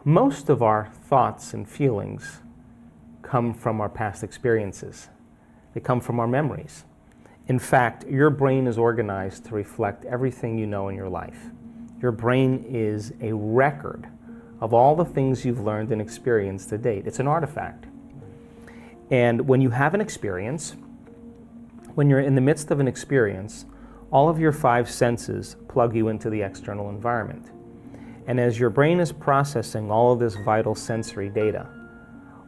Most of our thoughts and feelings come from our past experiences. They come from our memories. In fact, your brain is organized to reflect everything you know in your life. Your brain is a record of all the things you've learned and experienced to date. It's an artifact. And when you have an experience, when you're in the midst of an experience, all of your 5 senses plug you into the external environment. And as your brain is processing all of this vital sensory data,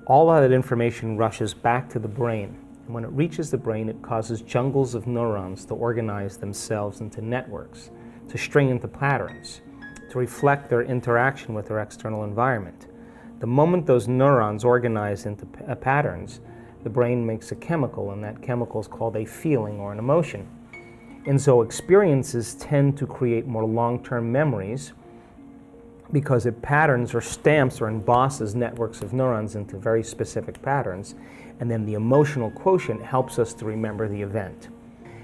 all of that information rushes back to the brain. And when it reaches the brain, it causes jungles of neurons to organize themselves into networks, to string into patterns, to reflect their interaction with their external environment. The moment those neurons organize into patterns, the brain makes a chemical, and that chemical is called a feeling or an emotion. And so experiences tend to create more long-term memories because it patterns or stamps or embosses networks of neurons into very specific patterns, and then the emotional quotient helps us to remember the event.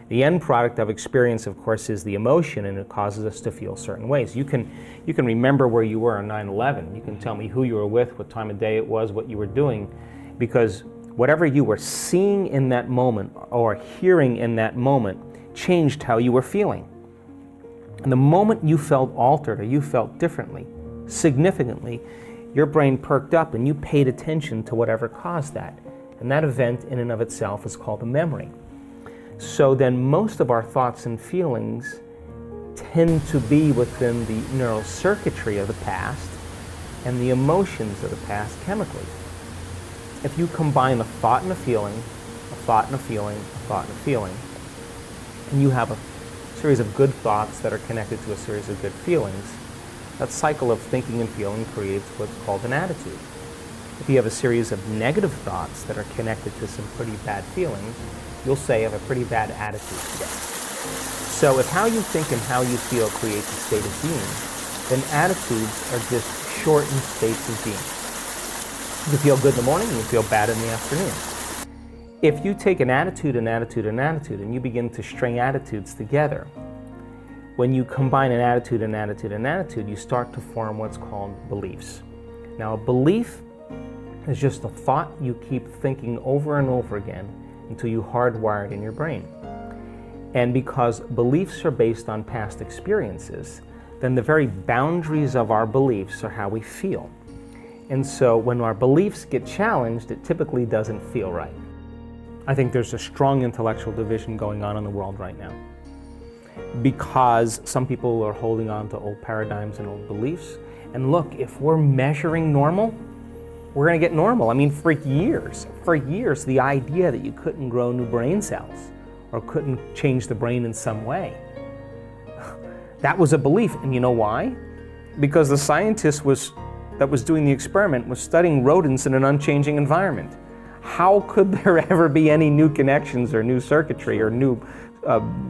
The end product of experience, of course, is the emotion, and it causes us to feel certain ways. You can remember where you were on 9/11. You can tell me who you were with, what time of day it was, what you were doing, because whatever you were seeing in that moment or hearing in that moment changed how you were feeling. And the moment you felt altered or you felt differently, significantly, your brain perked up and you paid attention to whatever caused that. And that event in and of itself is called a memory. So then most of our thoughts and feelings tend to be within the neural circuitry of the past and the emotions of the past chemically. If you combine a thought and a feeling, a thought and a feeling, a thought and a feeling, and you have a series of good thoughts that are connected to a series of good feelings, that cycle of thinking and feeling creates what's called an attitude. If you have a series of negative thoughts that are connected to some pretty bad feelings, you'll say you have a pretty bad attitude today. So if how you think and how you feel creates a state of being, then attitudes are just shortened states of being. You feel good in the morning, you feel bad in the afternoon. If you take an attitude, an attitude, an attitude, and you begin to string attitudes together, when you combine an attitude, an attitude, an attitude, you start to form what's called beliefs. Now, a belief is just a thought you keep thinking over and over again until you hardwire it in your brain. And because beliefs are based on past experiences, then the very boundaries of our beliefs are how we feel. And so when our beliefs get challenged, it typically doesn't feel right. I think there's a strong intellectual division going on in the world right now, because some people are holding on to old paradigms and old beliefs. And look, if we're measuring normal, we're going to get normal. I mean, for years, the idea that you couldn't grow new brain cells or couldn't change the brain in some way, that was a belief. And you know why? Because the scientist that was doing the experiment was studying rodents in an unchanging environment. How could there ever be any new connections or new circuitry or new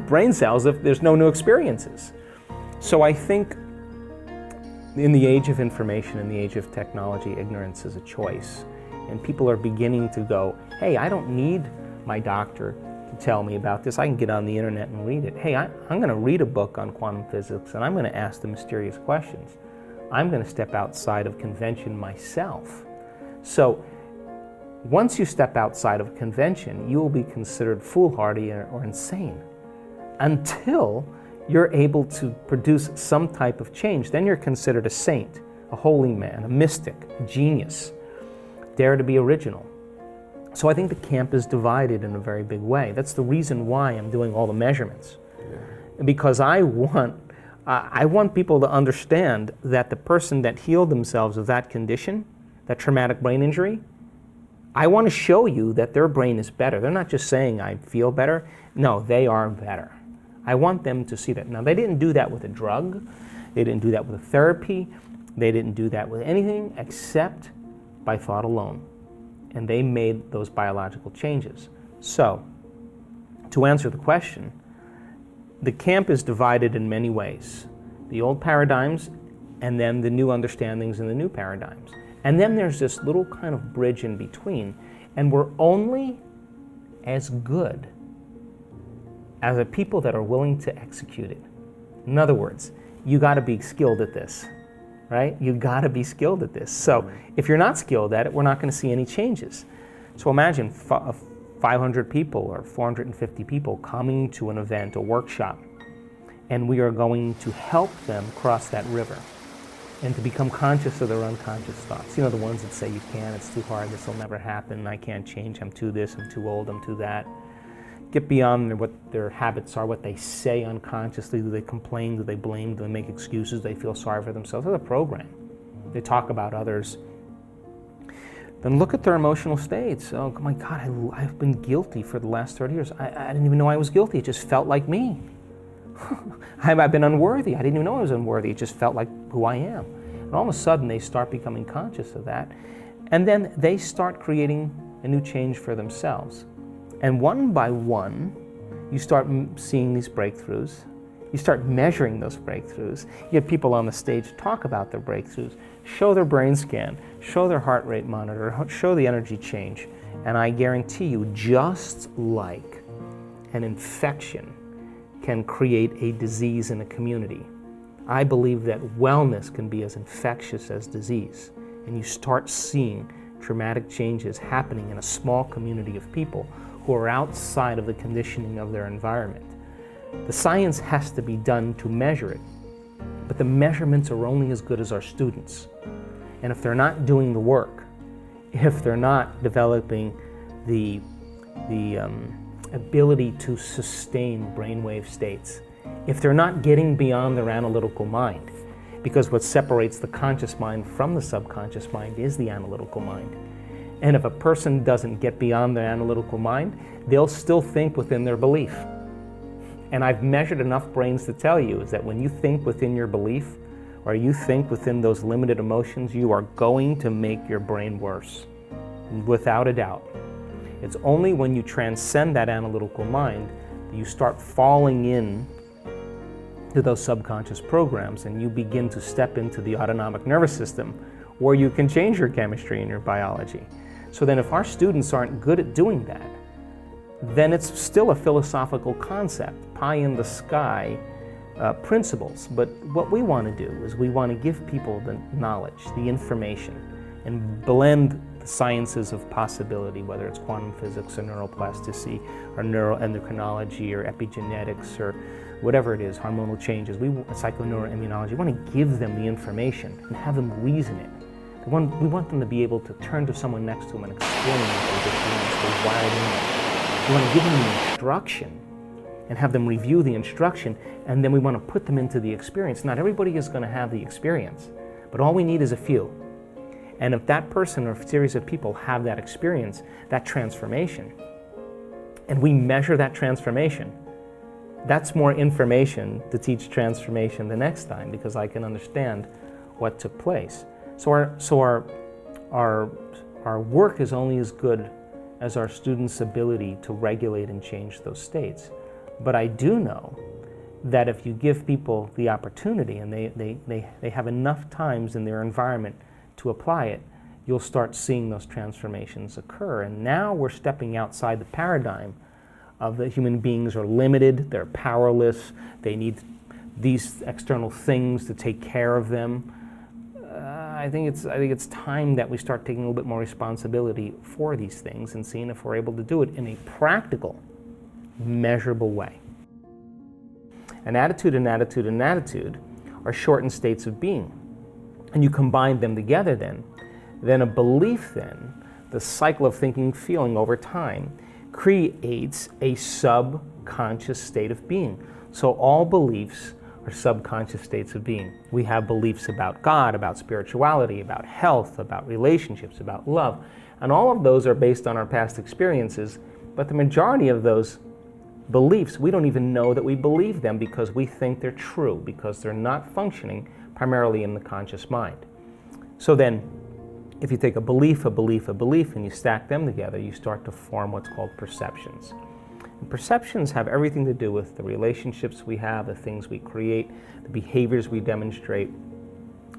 brain cells if there's no new experiences? So I think in the age of information, in the age of technology, ignorance is a choice. And people are beginning to go, hey, I don't need my doctor to tell me about this. I can get on the internet and read it. Hey, I'm going to read a book on quantum physics and I'm going to ask the mysterious questions. I'm going to step outside of convention myself. So once you step outside of convention, you will be considered foolhardy or insane until you're able to produce some type of change. Then you're considered a saint, a holy man, a mystic, a genius. Dare to be original. So I think the camp is divided in a very big way. That's the reason why I'm doing all the measurements. Yeah. Because I want people to understand that the person that healed themselves of that condition, that traumatic brain injury, I want to show you that their brain is better. They're not just saying, I feel better. No, they are better. I want them to see that. Now, they didn't do that with a drug. They didn't do that with a therapy. They didn't do that with anything except by thought alone. And they made those biological changes. So, to answer the question, the camp is divided in many ways. The old paradigms, and then the new understandings and the new paradigms. And then there's this little kind of bridge in between, and we're only as good as the people that are willing to execute it. In other words, you got to be skilled at this. right? You've got to be skilled at this. So if you're not skilled at it, we're not going to see any changes. So imagine 500 people or 450 people coming to an event, a workshop, and we are going to help them cross that river and to become conscious of their unconscious thoughts. You know, the ones that say, you can't, it's too hard, this will never happen, I can't change, I'm too this, I'm too old, I'm too that. Get beyond what their habits are, what they say unconsciously. Do they complain? Do they blame? Do they make excuses? Do they feel sorry for themselves? It's a program. They talk about others. Then look at their emotional states. Oh my God, I've been guilty for the last 30 years. I didn't even know I was guilty. It just felt like me. I've been unworthy. I didn't even know I was unworthy. It just felt like who I am. And all of a sudden, they start becoming conscious of that. And then they start creating a new change for themselves. And one by one, you start seeing these breakthroughs. You start measuring those breakthroughs. You get people on the stage talk about their breakthroughs, show their brain scan, show their heart rate monitor, show the energy change. And I guarantee you, just like an infection can create a disease in a community, I believe that wellness can be as infectious as disease. And you start seeing dramatic changes happening in a small community of people who are outside of the conditioning of their environment. The science has to be done to measure it, but the measurements are only as good as our students. And if they're not doing the work, if they're not developing the ability to sustain brainwave states, if they're not getting beyond their analytical mind, because what separates the conscious mind from the subconscious mind is the analytical mind. And if a person doesn't get beyond their analytical mind, they'll still think within their belief. And I've measured enough brains to tell you is that when you think within your belief, or you think within those limited emotions, you are going to make your brain worse, without a doubt. It's only when you transcend that analytical mind that you start falling in to those subconscious programs and you begin to step into the autonomic nervous system where you can change your chemistry and your biology. So then if our students aren't good at doing that, then it's still a philosophical concept, pie in the sky principles. But what we want to do is we want to give people the knowledge, the information, and blend the sciences of possibility, whether it's quantum physics or neuroplasticity or neuroendocrinology or epigenetics or whatever it is, hormonal changes, psychoneuroimmunology. We want to give them the information and have them reason it. We want them to be able to turn to someone next to them and explain what they just learned. They're wired in there. We want to give them the instruction and have them review the instruction, and then we want to put them into the experience. Not everybody is going to have the experience, but all we need is a few. And if that person or a series of people have that experience, that transformation, and we measure that transformation, that's more information to teach transformation the next time, because I can understand what took place. So our work is only as good as our students' ability to regulate and change those states. But I do know that if you give people the opportunity and they have enough times in their environment to apply it, you'll start seeing those transformations occur. And now we're stepping outside the paradigm of the human beings are limited, they're powerless, they need these external things to take care of them. I think it's time that we start taking a little bit more responsibility for these things and seeing if we're able to do it in a practical, measurable way. An attitude and attitude and attitude are shortened states of being. And you combine them together then a belief then, the cycle of thinking, feeling over time, creates a subconscious state of being. So all beliefs are subconscious states of being. We have beliefs about God, about spirituality, about health, about relationships, about love. And all of those are based on our past experiences, but the majority of those beliefs, we don't even know that we believe them because we think they're true, because they're not functioning primarily in the conscious mind. So then, if you take a belief, and you stack them together, you start to form what's called perceptions. And perceptions have everything to do with the relationships we have, the things we create, the behaviors we demonstrate,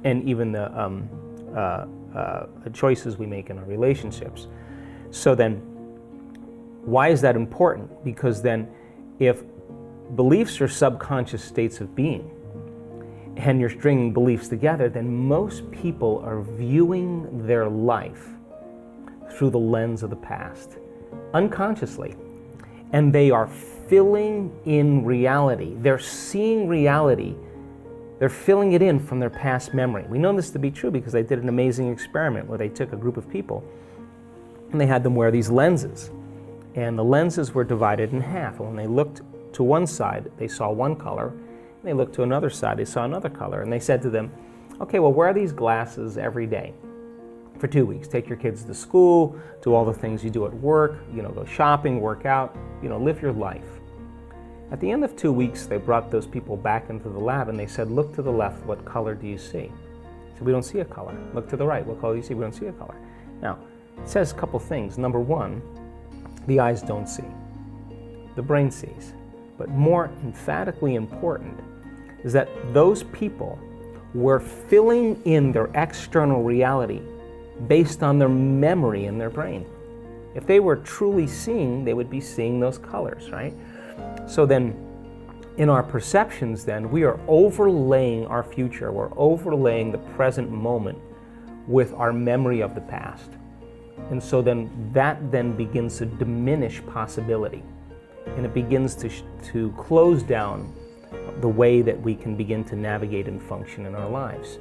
and even the choices we make in our relationships. So then, why is that important? Because then, if beliefs are subconscious states of being, and you're stringing beliefs together, then most people are viewing their life through the lens of the past, unconsciously. And they are filling in reality. They're seeing reality. They're filling it in from their past memory. We know this to be true because they did an amazing experiment where they took a group of people and they had them wear these lenses. And the lenses were divided in half. And when they looked to one side, they saw one color. And they looked to another side, they saw another color. And they said to them, okay, well, wear these glasses every day for 2 weeks. Take your kids to school, do all the things you do at work, go shopping, work out, live your life. At the end of 2 weeks, they brought those people back into the lab and they said, look to the left, what color do you see? So we don't see a color. Look to the right, what color do you see? We don't see a color. Now, it says a couple things. Number one, the eyes don't see. The brain sees. But more emphatically important is that those people were filling in their external reality based on their memory in their brain. If they were truly seeing, they would be seeing those colors, right? So then, in our perceptions then, we are overlaying our future, we're overlaying the present moment with our memory of the past. And so then that then begins to diminish possibility. And it begins to close down the way that we can begin to navigate and function in our lives.